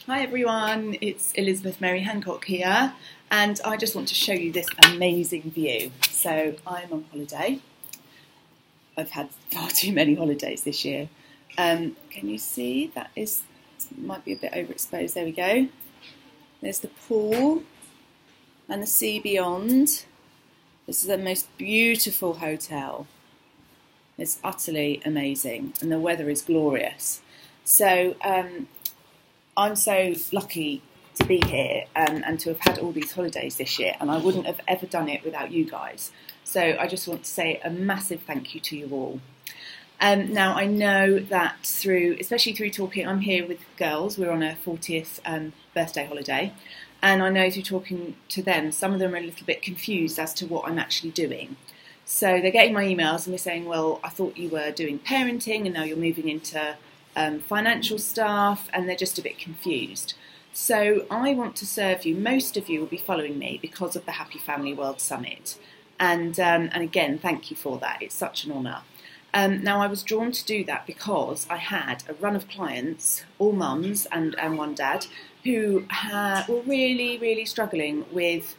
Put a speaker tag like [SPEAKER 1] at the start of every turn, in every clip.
[SPEAKER 1] Hi everyone, it's Elizabeth Mary Hancock here, and I just want to show you this amazing view. So I'm on holiday. I've had far too many holidays this year. Can you see? That might be a bit overexposed. There we go. There's the pool and the sea beyond. This is the most beautiful hotel. It's utterly amazing, and the weather is glorious. So I'm so lucky to be here and to have had all these holidays this year, and I wouldn't have ever done it without you guys. So I just want to say a massive thank you to you all. Now I know that especially through talking, I'm here with girls, we're on a 40th birthday holiday, and I know through talking to them, some of them are a little bit confused as to what I'm actually doing. So they're getting my emails and they're saying, well, I thought you were doing parenting and now you're moving into financial stuff, and they're just a bit confused. So I want to serve you. Most of you will be following me because of the Happy Family World Summit, and again, thank you for that. It's such an honour. Now I was drawn to do that because I had a run of clients, all mums and one dad, who were really, really struggling with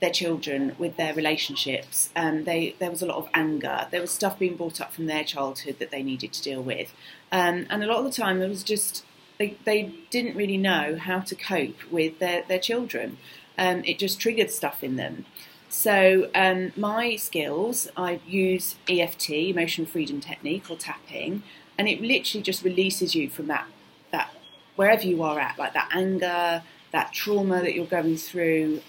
[SPEAKER 1] their children, with their relationships. There was a lot of anger. There was stuff being brought up from their childhood that they needed to deal with. And a lot of the time it was just, they didn't really know how to cope with their children. It just triggered stuff in them. So my skills, I use EFT, Emotional Freedom Technique, or tapping, and it literally just releases you from that wherever you are at, like that anger, that trauma that you're going through.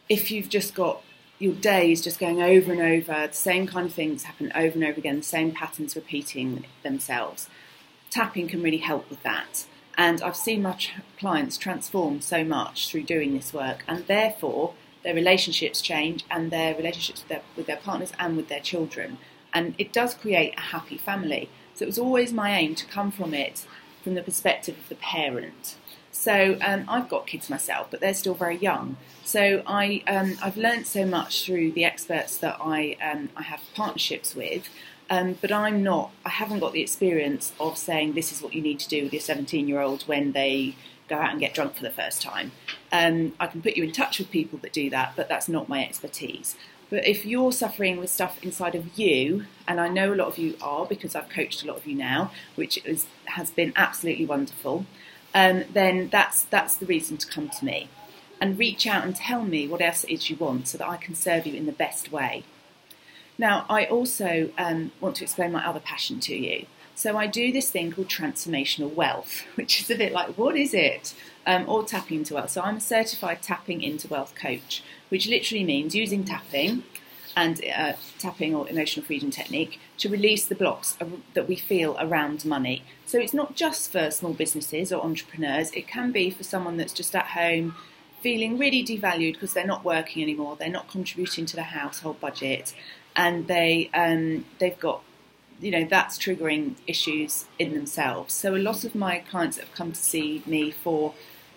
[SPEAKER 1] If you've just got your days just going over and over, the same kind of things happen over and over again, the same patterns repeating themselves, tapping can really help with that. And I've seen my clients transform so much through doing this work, and therefore their relationships change, and their relationships with their partners and with their children. And it does create a happy family. So it was always my aim to come from it from the perspective of the parent. So I've got kids myself, but they're still very young. So I've learned so much through the experts that I have partnerships with, but I haven't got the experience of saying this is what you need to do with your 17-year-old when they go out and get drunk for the first time. I can put you in touch with people that do that, but that's not my expertise. But if you're suffering with stuff inside of you, and I know a lot of you are because I've coached a lot of you now, which has been absolutely wonderful, then that's the reason to come to me and reach out and tell me what else it is you want so that I can serve you in the best way. Now, I also want to explain my other passion to you. So I do this thing called transformational wealth, which is a bit like, what is it? Or tapping into wealth. So I'm a certified tapping into wealth coach, which literally means using tapping and tapping or emotional freedom technique to release the blocks that we feel around money. So it's not just for small businesses or entrepreneurs. It can be for someone that's just at home feeling really devalued because they're not working anymore, they're not contributing to the household budget, and they've got, that's triggering issues in themselves. So a lot of my clients that have come to see me for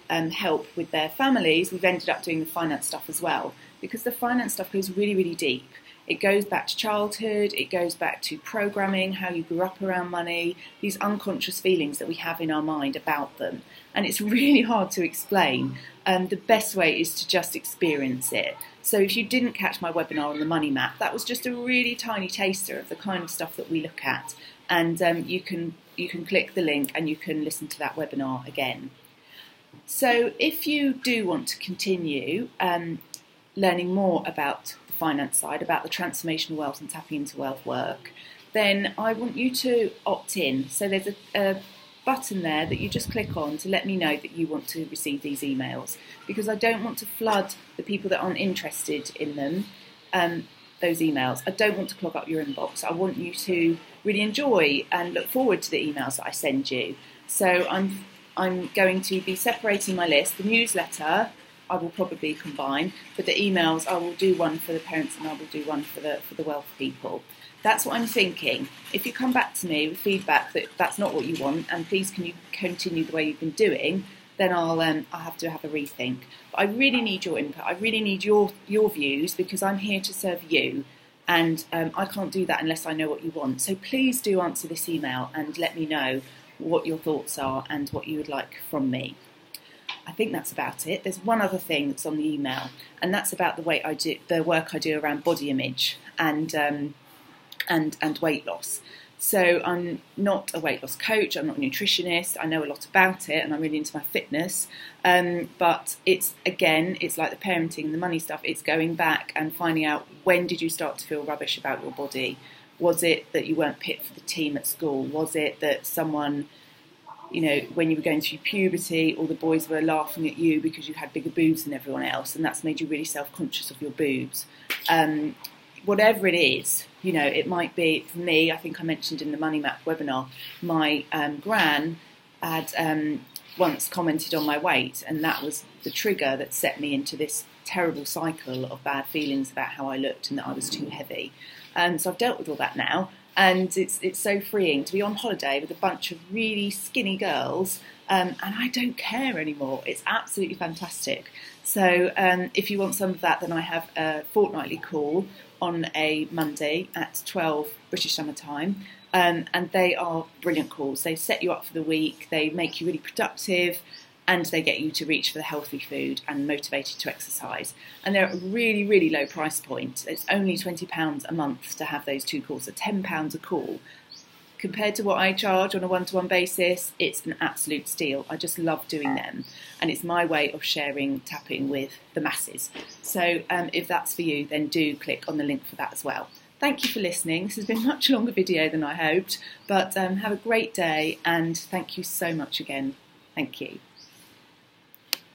[SPEAKER 1] help with their families, we've ended up doing the finance stuff as well, because the finance stuff goes really, really deep. It goes back to childhood, it goes back to programming, how you grew up around money, these unconscious feelings that we have in our mind about them. And it's really hard to explain. The best way is to just experience it. So if you didn't catch my webinar on the money map, that was just a really tiny taster of the kind of stuff that we look at. And you can click the link and you can listen to that webinar again. So if you do want to continue learning more about the finance side, about the transformational wealth and tapping into wealth work, then I want you to opt in. So there's a button there that you just click on to let me know that you want to receive these emails, because I don't want to flood the people that aren't interested in them, those emails. I don't want to clog up your inbox. I want you to really enjoy and look forward to the emails that I send you. So I'm going to be separating my list. The newsletter I will probably combine, but the emails I will do one for the parents and I will do one for the wealth people. That's what I'm thinking. If you come back to me with feedback that that's not what you want, and please can you continue the way you've been doing, then I'll have to have a rethink. But I really need your input. I really need your views, because I'm here to serve you, and I can't do that unless I know what you want. So please do answer this email and let me know what your thoughts are and what you would like from me. I think that's about it. There's one other thing that's on the email, and that's about the work I do around body image and weight loss. So I'm not a weight loss coach, I'm not a nutritionist, I know a lot about it and I'm really into my fitness, but it's like the parenting and the money stuff, it's going back and finding out, when did you start to feel rubbish about your body? Was it that you weren't fit for the team at school? Was it that someone, when you were going through puberty, all the boys were laughing at you because you had bigger boobs than everyone else, and that's made you really self-conscious of your boobs? Whatever it is, it might be, for me, I think I mentioned in the Money Map webinar, my gran had once commented on my weight, and that was the trigger that set me into this terrible cycle of bad feelings about how I looked and that I was too heavy. So I've dealt with all that now, and it's so freeing to be on holiday with a bunch of really skinny girls, and I don't care anymore. It's absolutely fantastic. So if you want some of that, then I have a fortnightly call on a Monday at 12 British Summer Time, and they are brilliant calls. They set you up for the week, they make you really productive, and they get you to reach for the healthy food and motivated to exercise. And they're at a really, really low price point. It's only £20 a month to have those 2 calls, so £10 a call. Compared to what I charge on a one-to-one basis, it's an absolute steal. I just love doing them. And it's my way of sharing tapping with the masses. So if that's for you, then do click on the link for that as well. Thank you for listening. This has been a much longer video than I hoped, but have a great day, and thank you so much again. Thank you.